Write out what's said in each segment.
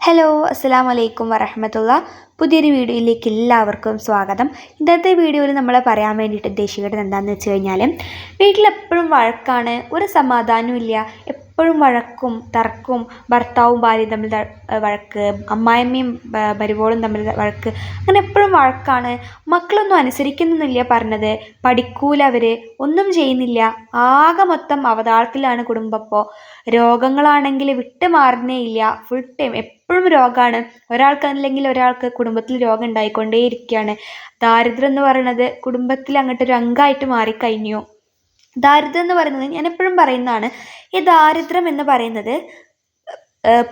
Hello അസ്സലാമു അലൈക്കും വറഹ്മത്തുള്ള. പുതിയൊരു വീഡിയോയിലേക്ക് എല്ലാവർക്കും സ്വാഗതം. ഇന്നത്തെ വീഡിയോയിൽ നമ്മൾ പറയാൻ വേണ്ടിയിട്ട് ഉദ്ദേശിക്കുന്നത് എന്താണെന്ന് വെച്ച് കഴിഞ്ഞാൽ, വീട്ടിലെപ്പോഴും വഴക്കാണ്, ഒരു സമാധാനവും ഇല്ല, എപ്പോഴും വഴക്കും തർക്കവും, ഭർത്താവും ഭാര്യയും തമ്മിൽ വഴക്ക്, അമ്മായിയമ്മയും മരുമോളും തമ്മിൽ വഴക്ക്, അങ്ങനെ എപ്പോഴും വഴക്കാണ്. മക്കളൊന്നും അനുസരിക്കുന്നില്ല, പറഞ്ഞത് പഠിക്കൂല, അവർ ഒന്നും ചെയ്യുന്നില്ല, ആകെ മൊത്തം അവതാളത്തിലാണ് കുടുംബം. ഇപ്പോൾ രോഗങ്ങളാണെങ്കിൽ വിട്ട് മാറുന്നേ ഇല്ല, ഫുൾ ടൈം എപ്പോഴും രോഗമാണ്. ഒരാൾക്കല്ലെങ്കിൽ ഒരാൾക്ക് കുടുംബത്തിൽ രോഗം ഉണ്ടായിക്കൊണ്ടേയിരിക്കുകയാണ്. ദാരിദ്ര്യം എന്ന് പറയുന്നത് കുടുംബത്തിൽ അങ്ങോട്ടൊരു അംഗമായിട്ട് മാറിക്കഴിഞ്ഞു. ദാരിദ്ര്യം എന്ന് പറയുന്നത് ഞാൻ എപ്പോഴും പറയുന്നതാണ്, ഈ ദാരിദ്ര്യം എന്ന് പറയുന്നത്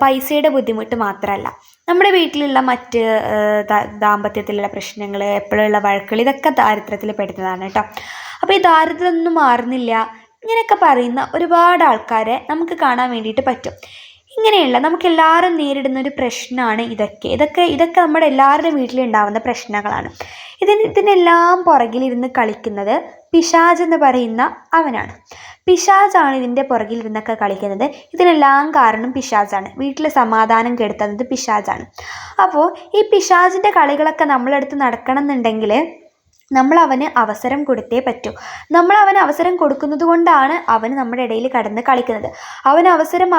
പൈസയുടെ ബുദ്ധിമുട്ട് മാത്രമല്ല, നമ്മുടെ വീട്ടിലുള്ള മറ്റ് ദാമ്പത്യത്തിലുള്ള പ്രശ്നങ്ങൾ, എപ്പോഴുള്ള വഴക്കുകൾ, ഇതൊക്കെ ദാരിദ്ര്യത്തിൽ പെടുന്നതാണ് കേട്ടോ. അപ്പോൾ ഈ ദാരിദ്ര്യം ഒന്നും മാറുന്നില്ല, ഇങ്ങനെയൊക്കെ പറയുന്ന ഒരുപാട് ആൾക്കാരെ നമുക്ക് കാണാൻ വേണ്ടിയിട്ട് പറ്റും. ഇങ്ങനെയുള്ള നമുക്കെല്ലാവരും നേരിടുന്ന ഒരു പ്രശ്നമാണ് ഇതൊക്കെ നമ്മുടെ എല്ലാവരുടെയും വീട്ടിലുണ്ടാവുന്ന പ്രശ്നങ്ങളാണ്. ഇതിനെല്ലാം പുറകിലിരുന്ന് കളിക്കുന്നത് പിശാച് എന്ന് പറയുന്ന അവനാണ്. പിശാചാണ് ഇതിൻ്റെ പുറകിലിരുന്നൊക്കെ കളിക്കുന്നത്. ഇതിനെല്ലാം കാരണം പിശാചാണ്. വീട്ടിൽ സമാധാനം കെടുത്തുന്നത് പിശാചാണ്. അപ്പോൾ ഈ പിശാചിൻ്റെ കളികളൊക്കെ നമ്മളെടുത്ത് നടക്കണം എന്നുണ്ടെങ്കിൽ നമ്മൾ അവന് അവസരം കൊടുത്തേ പറ്റൂ. നമ്മൾ അവന് അവസരം കൊടുക്കുന്നത് കൊണ്ടാണ് അവന് നമ്മുടെ ഇടയിൽ കടന്ന് കളിക്കുന്നത്. അവൻ്റെ അവസരം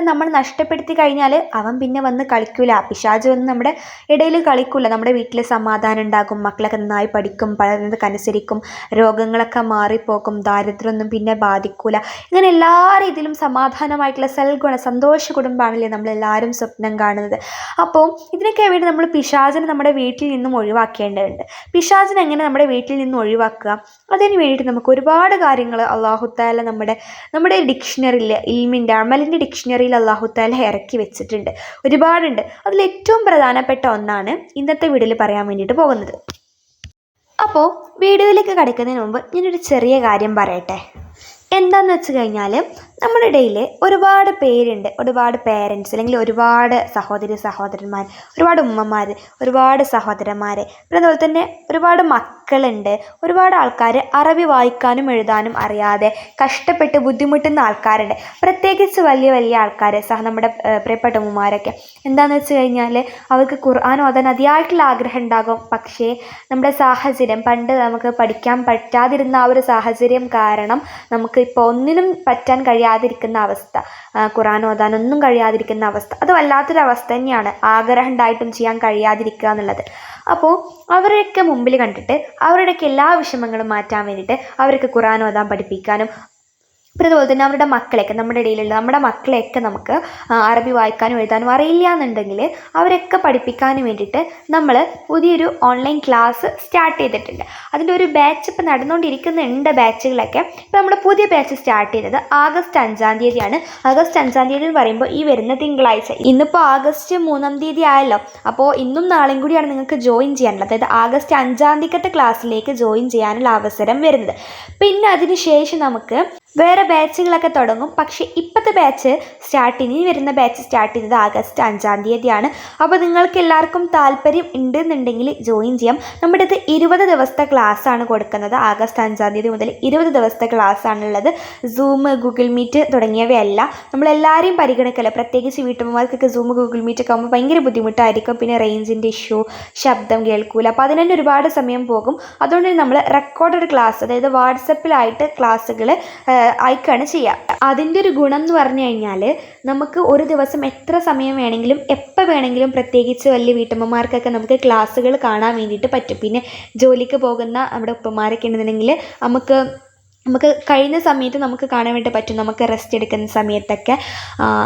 നമ്മൾ നഷ്ടപ്പെടുത്തി കഴിഞ്ഞാൽ അവൻ പിന്നെ വന്ന് കളിക്കൂല. പിശാച് വന്ന് നമ്മുടെ ഇടയിൽ കളിക്കൂല. നമ്മുടെ വീട്ടിൽ സമാധാനം ഉണ്ടാകും, മക്കളൊക്കെ നന്നായി പഠിക്കും, പറയുന്നതൊക്കെ അനുസരിക്കും, രോഗങ്ങളൊക്കെ മാറിപ്പോകും, ദാരിദ്ര്യമൊന്നും പിന്നെ ബാധിക്കൂല. ഇങ്ങനെ എല്ലാ രീതിയിലും സമാധാനമായിട്ടുള്ള സന്തോഷ കുടുംബമാണല്ലേ നമ്മളെല്ലാവരും സ്വപ്നം കാണുന്നത്. അപ്പോൾ ഇതിനൊക്കെ വേണ്ടി നമ്മൾ പിശാചിനെ നമ്മുടെ വീട്ടിൽ നിന്നും ഒഴിവാക്കേണ്ടതുണ്ട്. പിശാചിനെ എങ്ങനെ നമ്മുടെ വീട്ടിൽ നിന്ന് ഒഴിവാക്കുക, അതിന് വേണ്ടിയിട്ട് നമുക്ക് ഒരുപാട് കാര്യങ്ങൾ അല്ലാഹു തആല നമ്മുടെ ഡിക്ഷണറിയിൽ, ഇൽമിൻ്റെ അമലിൻ്റെ ഡിക്ഷണറിയിൽ അല്ലാഹു തആല ഇറക്കി വെച്ചിട്ടുണ്ട്. ഒരുപാടുണ്ട്. അതിൽ ഏറ്റവും പ്രധാനപ്പെട്ട ഒന്നാണ് ഇന്നത്തെ വീഡിയോയിൽ പറയാൻ വേണ്ടിയിട്ട് പോകുന്നത്. അപ്പോൾ വീഡിയോയിലേക്ക് കടക്കുന്നതിന് മുമ്പ് ഞാനൊരു ചെറിയ കാര്യം പറയട്ടെ. എന്താണെന്ന് വെച്ച് കഴിഞ്ഞാൽ, നമ്മുടെ ഇടയിൽ ഒരുപാട് പേരുണ്ട്, ഒരുപാട് പേരൻസ്, അല്ലെങ്കിൽ ഒരുപാട് സഹോദരന്മാർ, ഒരുപാട് ഉമ്മമാർ, ഒരുപാട് സഹോദരന്മാർ, പിന്നെ അതുപോലെ തന്നെ ഒരുപാട് മക്കളുണ്ട്. ഒരുപാട് ആൾക്കാർ അറബി വായിക്കാനും എഴുതാനും അറിയാതെ കഷ്ടപ്പെട്ട് ബുദ്ധിമുട്ടുന്ന ആൾക്കാരുണ്ട്. പ്രത്യേകിച്ച് വലിയ വലിയ ആൾക്കാർ, നമ്മുടെ പ്രിയപ്പെട്ട ഉമ്മമാരൊക്കെ. എന്താണെന്ന് വെച്ച് കഴിഞ്ഞാൽ, അവർക്ക് ഖുർആൻ ഓതാൻ അതിയായിട്ടുള്ള ആഗ്രഹം ഉണ്ടാകും. പക്ഷേ നമ്മുടെ സാഹചര്യം, പണ്ട് നമുക്ക് പഠിക്കാൻ പറ്റാതിരുന്ന ആ ഒരു സാഹചര്യം കാരണം നമുക്ക് ഇപ്പോൾ ഒന്നിനും പറ്റാൻ കഴിയാതിരിക്കുന്ന അവസ്ഥ, ഖുർആൻ ഓതാനൊന്നും കഴിയാതിരിക്കുന്ന അവസ്ഥ, അത് വല്ലാത്തൊരവസ്ഥ തന്നെയാണ്. ആഗ്രഹം ഉണ്ടായിട്ടും ചെയ്യാൻ കഴിയാതിരിക്കുക എന്നുള്ളത്. അപ്പോൾ അവരുടെയൊക്കെ മുമ്പിൽ കണ്ടിട്ട് അവരുടെയൊക്കെ എല്ലാ വിഷമങ്ങളും മാറ്റാൻ വേണ്ടിയിട്ട് അവർക്ക് ഖുർആൻ ഓതാൻ പഠിപ്പിക്കാനും, പിന്നെ അതുപോലെ തന്നെ അവരുടെ മക്കളെയൊക്കെ, നമ്മുടെ ഇടയിലുള്ള നമ്മുടെ മക്കളെയൊക്കെ നമുക്ക് അറബി വായിക്കാനും എഴുതാനും അറിയില്ല എന്നുണ്ടെങ്കിൽ അവരൊക്കെ പഠിപ്പിക്കാനും വേണ്ടിയിട്ട് നമ്മൾ പുതിയൊരു ഓൺലൈൻ ക്ലാസ് സ്റ്റാർട്ട് ചെയ്തിട്ടുണ്ട്. അതിൻ്റെ ഒരു ബാച്ച് ഇപ്പോൾ നടന്നുകൊണ്ടിരിക്കുന്നുണ്ട്. ബാച്ചുകളൊക്കെ ഇപ്പോൾ നമ്മൾ പുതിയ ബാച്ച് സ്റ്റാർട്ട് ചെയ്തത് ആഗസ്റ്റ് 5-ാം തീയതിയാണ്. ആഗസ്റ്റ് 5-ാം തീയതി എന്ന് പറയുമ്പോൾ ഈ വരുന്ന തിങ്കളാഴ്ച, ഇന്നിപ്പോൾ ആഗസ്റ്റ് 3-ാം തീയതി ആയല്ലോ. അപ്പോൾ ഇന്നും നാളെയും കൂടിയാണ് നിങ്ങൾക്ക് ജോയിൻ ചെയ്യാനുള്ളത്. അതായത് ആഗസ്റ്റ് 5-ാം തീയതിക്കത്തെ ക്ലാസ്സിലേക്ക് ജോയിൻ ചെയ്യാനുള്ള അവസരം വരുന്നത്. പിന്നെ അതിന് ശേഷം നമുക്ക് വേറെ ബാച്ചുകളൊക്കെ തുടങ്ങും. പക്ഷേ ഇപ്പോഴത്തെ ബാച്ച് ഇനി വരുന്ന ബാച്ച് സ്റ്റാർട്ട് ചെയ്യുന്നത് ആഗസ്റ്റ് 5-ാം തീയതിയാണ്. അപ്പോൾ നിങ്ങൾക്ക് എല്ലാവർക്കും താല്പര്യം ഉണ്ടെന്നുണ്ടെങ്കിൽ ജോയിൻ ചെയ്യാം. നമ്മുടെ ഇത് 20 ദിവസത്തെ ക്ലാസ്സാണ് കൊടുക്കുന്നത്. ആഗസ്റ്റ് 5-ാം തീയതി മുതൽ 20 ദിവസത്തെ ക്ലാസ്സാണുള്ളത്. സൂം, ഗൂഗിൾ മീറ്റ് തുടങ്ങിയവയല്ല. നമ്മളെല്ലാവരെയും പരിഗണിക്കല്ല. പ്രത്യേകിച്ച് വീട്ടമ്മമാർക്കൊക്കെ സൂം, ഗൂഗിൾ മീറ്റ് ഒക്കെ ആകുമ്പോൾ ഭയങ്കര ബുദ്ധിമുട്ടായിരിക്കും. പിന്നെ റേഞ്ചിൻ്റെ ഇഷ്യൂ, ശബ്ദം കേൾക്കൂല, അപ്പോൾ അതിന് തന്നെ ഒരുപാട് സമയം പോകും. അതുകൊണ്ട് നമ്മൾ റെക്കോർഡഡ് ക്ലാസ്, അതായത് വാട്സപ്പിലായിട്ട് ക്ലാസ്സുകൾ അയക്കുകയാണ് ചെയ്യുക. അതിൻ്റെ ഒരു ഗുണം എന്ന് പറഞ്ഞു കഴിഞ്ഞാൽ, നമുക്ക് ഒരു ദിവസം എത്ര സമയം വേണമെങ്കിലും എപ്പോൾ വേണമെങ്കിലും, പ്രത്യേകിച്ച് വലിയ വീട്ടമ്മമാർക്കൊക്കെ നമുക്ക് ക്ലാസ്സുകൾ കാണാൻ വേണ്ടിയിട്ട് പറ്റും. പിന്നെ ജോലിക്ക് പോകുന്ന നമ്മുടെ ഉപ്പമാരൊക്കെ ഉണ്ടെന്നുണ്ടെങ്കിൽ നമുക്ക് കഴിയുന്ന സമയത്ത് നമുക്ക് കാണാൻ വേണ്ടി പറ്റും, നമുക്ക് റെസ്റ്റ് എടുക്കുന്ന സമയത്തൊക്കെ.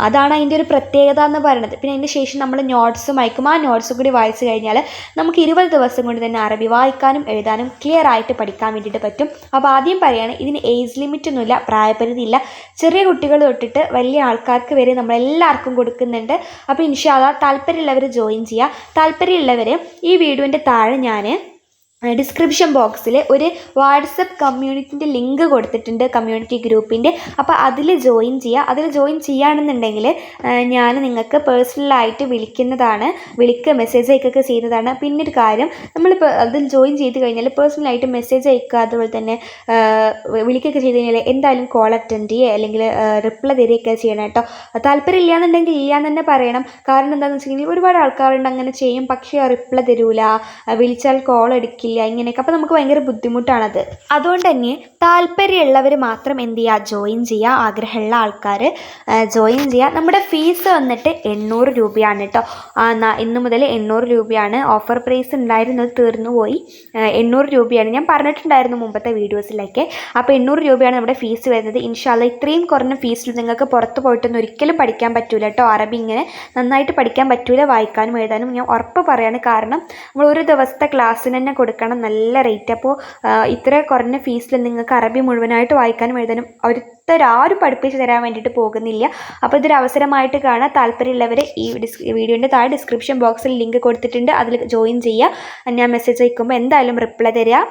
അതാണ് അതിൻ്റെ ഒരു പ്രത്യേകത എന്ന് പറയുന്നത്. പിന്നെ അതിന് ശേഷം നമ്മൾ നോട്ട്സും അയക്കും. ആ നോട്ട്സും കൂടി വായിച്ചു കഴിഞ്ഞാൽ നമുക്ക് 20 ദിവസം കൊണ്ട് തന്നെ അറബി വായിക്കാനും എഴുതാനും ക്ലിയർ ആയിട്ട് പഠിക്കാൻ വേണ്ടിയിട്ട് പറ്റും. അപ്പോൾ ആദ്യം പറയുകയാണ്, ഇതിന് ഏജ് ലിമിറ്റ് ഒന്നുമില്ല, പ്രായപരിധി ഇല്ല. ചെറിയ കുട്ടികൾ തൊട്ടിട്ട് വലിയ ആൾക്കാർക്ക് വരെ നമ്മളെല്ലാവർക്കും കൊടുക്കുന്നുണ്ട്. അപ്പോൾ ഇൻഷാ അല്ലാഹ് താല്പര്യമുള്ളവർ ജോയിൻ ചെയ്യുക. താല്പര്യമുള്ളവർ ഈ വീഡിയോൻ്റെ താഴെ ഞാൻ ഡിസ്ക്രിപ്ഷൻ ബോക്സിൽ ഒരു വാട്സപ്പ് കമ്മ്യൂണിറ്റിൻ്റെ ലിങ്ക് കൊടുത്തിട്ടുണ്ട്, കമ്മ്യൂണിറ്റി ഗ്രൂപ്പിൻ്റെ. അപ്പോൾ അതിൽ ജോയിൻ ചെയ്യുക. അതിൽ ജോയിൻ ചെയ്യുകയാണെന്നുണ്ടെങ്കിൽ ഞാൻ നിങ്ങൾക്ക് പേഴ്സണലായിട്ട് മെസ്സേജ് അയക്കുകയൊക്കെ ചെയ്യുന്നതാണ്. പിന്നെ ഒരു കാര്യം, നമ്മളിപ്പോൾ അതിൽ ജോയിൻ ചെയ്ത് കഴിഞ്ഞാൽ പേഴ്സണലായിട്ട് മെസ്സേജ് അയക്കുക, അതുപോലെ തന്നെ വിളിക്കുകയൊക്കെ ചെയ്ത് കഴിഞ്ഞാൽ എന്തായാലും കോൾ അറ്റൻഡ് ചെയ്യുക, അല്ലെങ്കിൽ റിപ്ലൈ തരികയൊക്കെ ചെയ്യണം കേട്ടോ. താല്പര്യം ഇല്ലയെന്നുണ്ടെങ്കിൽ ഇല്ലയെന്ന് തന്നെ പറയണം. കാരണം എന്താണെന്ന് വെച്ചിട്ടുണ്ടെങ്കിൽ ഒരുപാട് ആൾക്കാരുണ്ട് അങ്ങനെ ചെയ്യും, പക്ഷേ റിപ്ലൈ തരൂല, വിളിച്ചാൽ കോൾ എടുക്കില്ല, ഇങ്ങനെയൊക്കെ. അപ്പോൾ നമുക്ക് ഭയങ്കര ബുദ്ധിമുട്ടാണത്. അതുകൊണ്ട് തന്നെ താല്പര്യമുള്ളവർ മാത്രം എന്ത് ചെയ്യുക, ജോയിൻ ചെയ്യുക. ആഗ്രഹമുള്ള ആൾക്കാർ ജോയിൻ ചെയ്യുക. നമ്മുടെ ഫീസ് വന്നിട്ട് 800 രൂപയാണ് കേട്ടോ. ഇന്ന് മുതൽ 800 രൂപയാണ്. ഓഫർ പ്രൈസ് ഉണ്ടായിരുന്നത് തീർന്നു പോയി. 800 രൂപയാണ് ഞാൻ പറഞ്ഞിട്ടുണ്ടായിരുന്നു മുമ്പത്തെ വീഡിയോസിലൊക്കെ. അപ്പോൾ 800 രൂപയാണ് നമ്മുടെ ഫീസ് വരുന്നത്. ഇൻഷാ അല്ലാഹ് ഇത്രയും കുറഞ്ഞ ഫീസിൽ നിങ്ങൾക്ക് പുറത്ത് പോയിട്ടൊന്നും ഒരിക്കലും പഠിക്കാൻ പറ്റില്ല കേട്ടോ. അറബി ഇങ്ങനെ നന്നായിട്ട് പഠിക്കാൻ പറ്റില്ല, വായിക്കാനും എഴുതാനും ഞാൻ ഉറപ്പ് പറയാണ്. കാരണം നമ്മൾ ഒരു ദിവസത്തെ ക്ലാസ്സിന് തന്നെ കൊടുക്കണം നല്ല റേറ്റ്. അപ്പോൾ ഇത്ര കുറഞ്ഞ ഫീസിൽ നിങ്ങൾക്ക് അറബി മുഴുവനായിട്ട് വായിക്കാനും എഴുതാനും ആരും പഠിപ്പിച്ച് തരാൻ വേണ്ടിയിട്ട് പോകുന്നില്ല. അപ്പോൾ ഇതൊരു അവസരമായിട്ട് കാണാൻ താല്പര്യമുള്ളവർ ഈ വീഡിയോൻ്റെ താഴെ ഡിസ്ക്രിപ്ഷൻ ബോക്സിൽ ലിങ്ക് കൊടുത്തിട്ടുണ്ട്, അതിൽ ജോയിൻ ചെയ്യുക. ഞാൻ മെസ്സേജ് അയക്കുമ്പോൾ എന്തായാലും റിപ്ലൈ തരിക.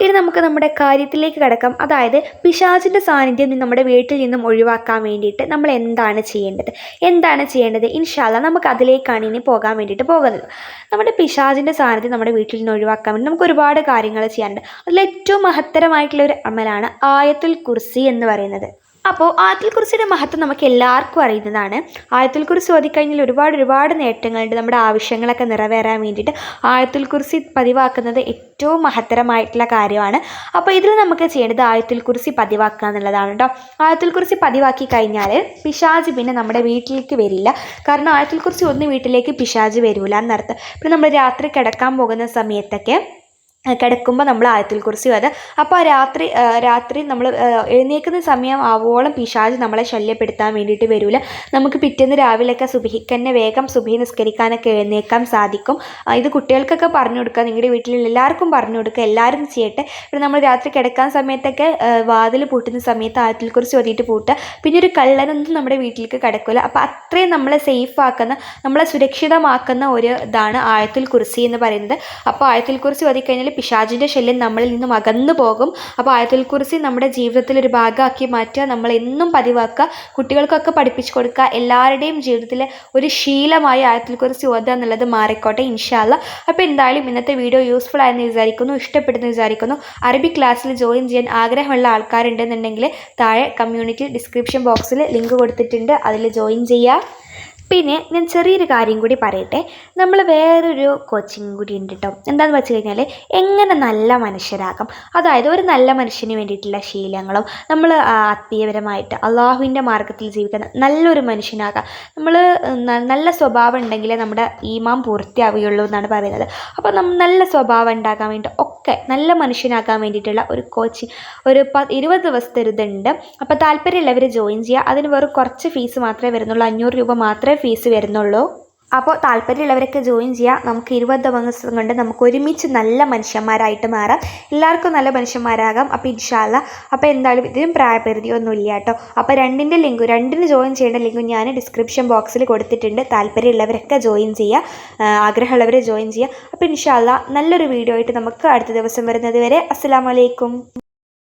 ഇനി നമുക്ക് നമ്മുടെ കാര്യത്തിലേക്ക് കിടക്കാം. അതായത് പിശാചിൻ്റെ സാന്നിധ്യം നമ്മുടെ വീട്ടിൽ നിന്നും ഒഴിവാക്കാൻ വേണ്ടിയിട്ട് നമ്മൾ എന്താണ് ചെയ്യേണ്ടത് ഇൻഷാ അല്ലാഹ് നമുക്ക് അതിലേക്കാണ് ഇനി പോകാൻ വേണ്ടിയിട്ട് പോകുന്നത്. നമ്മുടെ പിശാചിൻ്റെ സാന്നിധ്യം നമ്മുടെ വീട്ടിൽ നിന്ന് ഒഴിവാക്കാൻ വേണ്ടി നമുക്ക് ഒരുപാട് കാര്യങ്ങൾ ചെയ്യാനുണ്ട്. അതിൽ ഏറ്റവും മഹത്തരമായിട്ടുള്ള ഒരു അമലാണ് ആയത്തുൽ കുർസി എന്ന് പറയുന്നത്. അപ്പോൾ ആയത്തുൽ കുർസിയുടെ മഹത്വം നമുക്ക് എല്ലാവർക്കും അറിയുന്നതാണ്. ആയത്തുൽ കുർസി ഓതിക്കഴിഞ്ഞാൽ ഒരുപാട് നേട്ടങ്ങളുണ്ട്. നമ്മുടെ ആവശ്യങ്ങളൊക്കെ നിറവേറാൻ വേണ്ടിയിട്ട് ആയത്തുൽ കുർസി പതിവാക്കുന്നത് ഏറ്റവും മഹത്തരമായിട്ടുള്ള കാര്യമാണ്. അപ്പോൾ ഇതിൽ നമുക്ക് ചെയ്യേണ്ടത് ആയത്തുൽ കുർസി പതിവാക്കുക എന്നുള്ളതാണ് കേട്ടോ. ആയത്തുൽ കുർസി പതിവാക്കി കഴിഞ്ഞാൽ പിശാച് പിന്നെ നമ്മുടെ വീട്ടിലേക്ക് വരില്ല. കാരണം ആയത്തുൽ കുർസി ഒന്ന് വീട്ടിലേക്ക് പിശാച് വരില്ല എന്നർത്ഥം. പിന്നെ നമ്മൾ രാത്രി കിടക്കാൻ പോകുന്ന സമയത്തൊക്കെ കിടക്കുമ്പോൾ നമ്മൾ ആയത്തുൽ കുർസി ഓതുക. അപ്പോൾ രാത്രി നമ്മൾ എഴുന്നേൽക്കുന്ന സമയം ആവോളം പിശാച് നമ്മളെ ശല്യപ്പെടുത്താൻ വേണ്ടിയിട്ട് വരില്ല. നമുക്ക് പിറ്റേന്ന് രാവിലെയൊക്കെ സുബഹിക്ക് വേഗം സുബഹി നിസ്കരിക്കാനൊക്കെ എഴുന്നേൽക്കാൻ സാധിക്കും. ഇത് കുട്ടികൾക്കൊക്കെ പറഞ്ഞു കൊടുക്കുക, നിങ്ങളുടെ വീട്ടിലുള്ള എല്ലാവർക്കും പറഞ്ഞു കൊടുക്കുക, എല്ലാവരും ചെയ്യട്ടെ. പിന്നെ നമ്മൾ രാത്രി കിടക്കാൻ സമയത്തൊക്കെ വാതിൽ പൂട്ടുന്ന സമയത്ത് ആയത്തുൽ കുർസി ഓതിയിട്ട് പൂട്ടുക. പിന്നെ ഒരു കള്ളനൊന്നും നമ്മുടെ വീട്ടിലേക്ക് കിടക്കില്ല. അപ്പോൾ അത്രയും നമ്മളെ സേഫാക്കുന്ന, നമ്മളെ സുരക്ഷിതമാക്കുന്ന ഒരു ഇതാണ് ആയത്തുൽ കുർസി എന്ന് പറയുന്നത്. അപ്പോൾ ആയത്തുൽ കുർസി ഓതിക്കഴിഞ്ഞാൽ പിശാചിൻ്റെ ശല്യം നമ്മളിൽ നിന്നും അകന്നു പോകും. അപ്പോൾ ആയത്തുൽ കുർസി നമ്മുടെ ജീവിതത്തിൽ ഒരു ഭാഗമാക്കി മാറ്റുക, നമ്മൾ എന്നും പതിവാക്കുക, കുട്ടികൾക്കൊക്കെ പഠിപ്പിച്ചു കൊടുക്കുക. എല്ലാവരുടെയും ജീവിതത്തിൽ ഒരു ശീലമായി ആയത്തുൽ കുർസി ഓതുക എന്നുള്ളത് മാറിക്കോട്ടെ ഇൻഷാ അല്ലാഹ്. അപ്പോൾ എന്തായാലും ഇന്നത്തെ വീഡിയോ യൂസ്ഫുൾ ആയെന്ന് വിചാരിക്കുന്നു, ഇഷ്ടപ്പെടുന്നു വിചാരിക്കുന്നു. അറബി ക്ലാസ്സിൽ ജോയിൻ ചെയ്യാൻ ആഗ്രഹമുള്ള ആൾക്കാരുണ്ടെന്നുണ്ടെങ്കിൽ താഴെ കമ്മ്യൂണിറ്റി ഡിസ്ക്രിപ്ഷൻ ബോക്സിൽ ലിങ്ക് കൊടുത്തിട്ടുണ്ട്, അതിൽ ജോയിൻ ചെയ്യുക. പിന്നെ ഞാൻ ചെറിയൊരു കാര്യം കൂടി പറയട്ടെ. നമ്മൾ വേറൊരു കോച്ചിങ് കൂടി ഉണ്ട് കേട്ടോ. എന്താണെന്ന് വെച്ച് കഴിഞ്ഞാൽ എങ്ങനെ നല്ല മനുഷ്യരാകാം, അതായത് ഒരു നല്ല മനുഷ്യന് വേണ്ടിയിട്ടുള്ള ശീലങ്ങളും നമ്മൾ ആത്മീയപരമായിട്ട് അള്ളാഹുവിൻ്റെ മാർഗ്ഗത്തിൽ ജീവിക്കുന്ന നല്ലൊരു മനുഷ്യനാകാം. നമ്മൾ നല്ല സ്വഭാവം ഉണ്ടെങ്കിലേ നമ്മുടെ ഈമാൻ പൂർത്തിയാവുകയുള്ളൂ എന്നാണ് പറയുന്നത്. അപ്പോൾ നല്ല സ്വഭാവം ഉണ്ടാകാൻ വേണ്ടി ഒക്കെ നല്ല മനുഷ്യനാകാൻ വേണ്ടിയിട്ടുള്ള ഒരു കോച്ചിങ് ഒരു 20 ദിവസത്തെ ഒരു ഇതുണ്ട്. അപ്പോൾ താല്പര്യമുള്ളവർ ജോയിൻ ചെയ്യുക. അതിന് വെറും കുറച്ച് ഫീസ് മാത്രമേ വരുന്നുള്ളൂ, 500 രൂപ മാത്രമേ ഫീസ് വരുന്നുള്ളൂ. അപ്പോൾ താല്പര്യമുള്ളവരൊക്കെ ജോയിൻ ചെയ്യുക. നമുക്ക് 20 ദിവസം കൊണ്ട് നമുക്ക് ഒരുമിച്ച് നല്ല മനുഷ്യന്മാരായിട്ട് മാറാം. എല്ലാവർക്കും നല്ല മനുഷ്യന്മാരാകാം. അപ്പോൾ ഇൻഷാ അല്ലാഹ്. അപ്പോൾ എന്തായാലും ഇതിനും പ്രായപരിധിയൊന്നും ഇല്ല കേട്ടോ. അപ്പോൾ രണ്ടിന് ജോയിൻ ചെയ്യേണ്ട ലിങ്ക് ഞാൻ ഡിസ്ക്രിപ്ഷൻ ബോക്സിൽ കൊടുത്തിട്ടുണ്ട്. താല്പര്യമുള്ളവരൊക്കെ ജോയിൻ ചെയ്യുക, ആഗ്രഹമുള്ളവരെ ജോയിൻ ചെയ്യുക. അപ്പോൾ ഇൻഷാ അല്ലാഹ് നല്ലൊരു വീഡിയോ ആയിട്ട് നമുക്ക് അടുത്ത ദിവസം വരുന്നത് വരെ അസ്സലാമു അലൈക്കും.